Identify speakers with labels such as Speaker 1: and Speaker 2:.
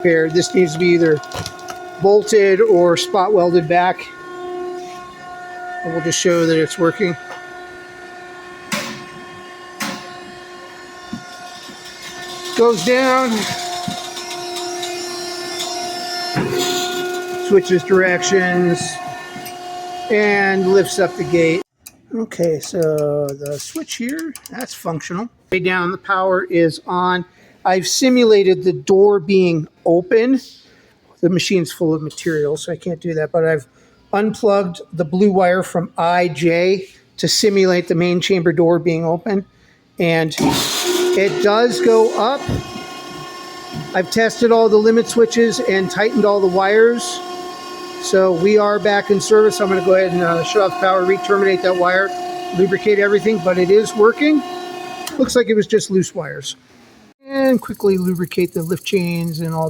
Speaker 1: Here, this needs to be either bolted or spot welded back. And we'll just show that it's working. Goes down, switches directions, and lifts up the gate. Okay, so the switch here, that's functional. Way down, the power is on. I've simulated the door being open. The machine's full of material, so I can't do that, but I've unplugged the blue wire from IJ to simulate the main chamber door being open, and it does go up. I've tested all the limit switches and tightened all the wires, so we are back in service. I'm going to go ahead and shut off the power, re-terminate that wire, lubricate everything, but it is working. Looks like it was just loose wires. And quickly lubricate the lift chains and all